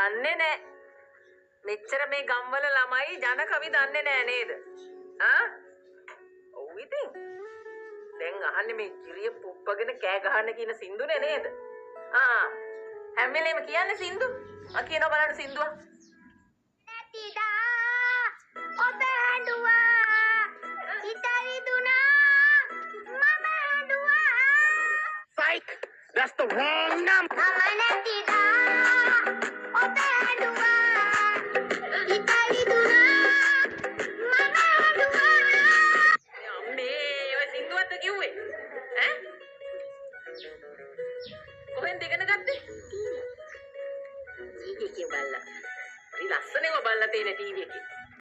දන්නේ නැහැ. මෙච්චර මේ ගම්වල ළමයි ජන කවි දන්නේ නැහැ නේද? ආ? ඔව් ඉතින්. දැන් අහන්නේ මේ කිරිය පුප්පගෙන කෑ ගහන්න කියන සින්දුනේ නේද? ආ. හැම වෙලේම කියන්නේ සින්දු. කියනවා බලන්න සින්දුව. නැතිදා ඔබ හැඬුවා ඉතරිදුනා මම හැඬුවා. Psych! That's the wrong number! මම නැතිදා ඔබ හැඬුවා ඉතරිදුනා මම හැඬුවා. අම්මේ ඔය සින්දුවක්ද කිව්වේ? ඈ? කොහෙන්ද ඉගෙන ගත්තේ? ටීවී එකේ බලලා. හරි ලස්සනව බලලා තියෙන ටීවී එකේ.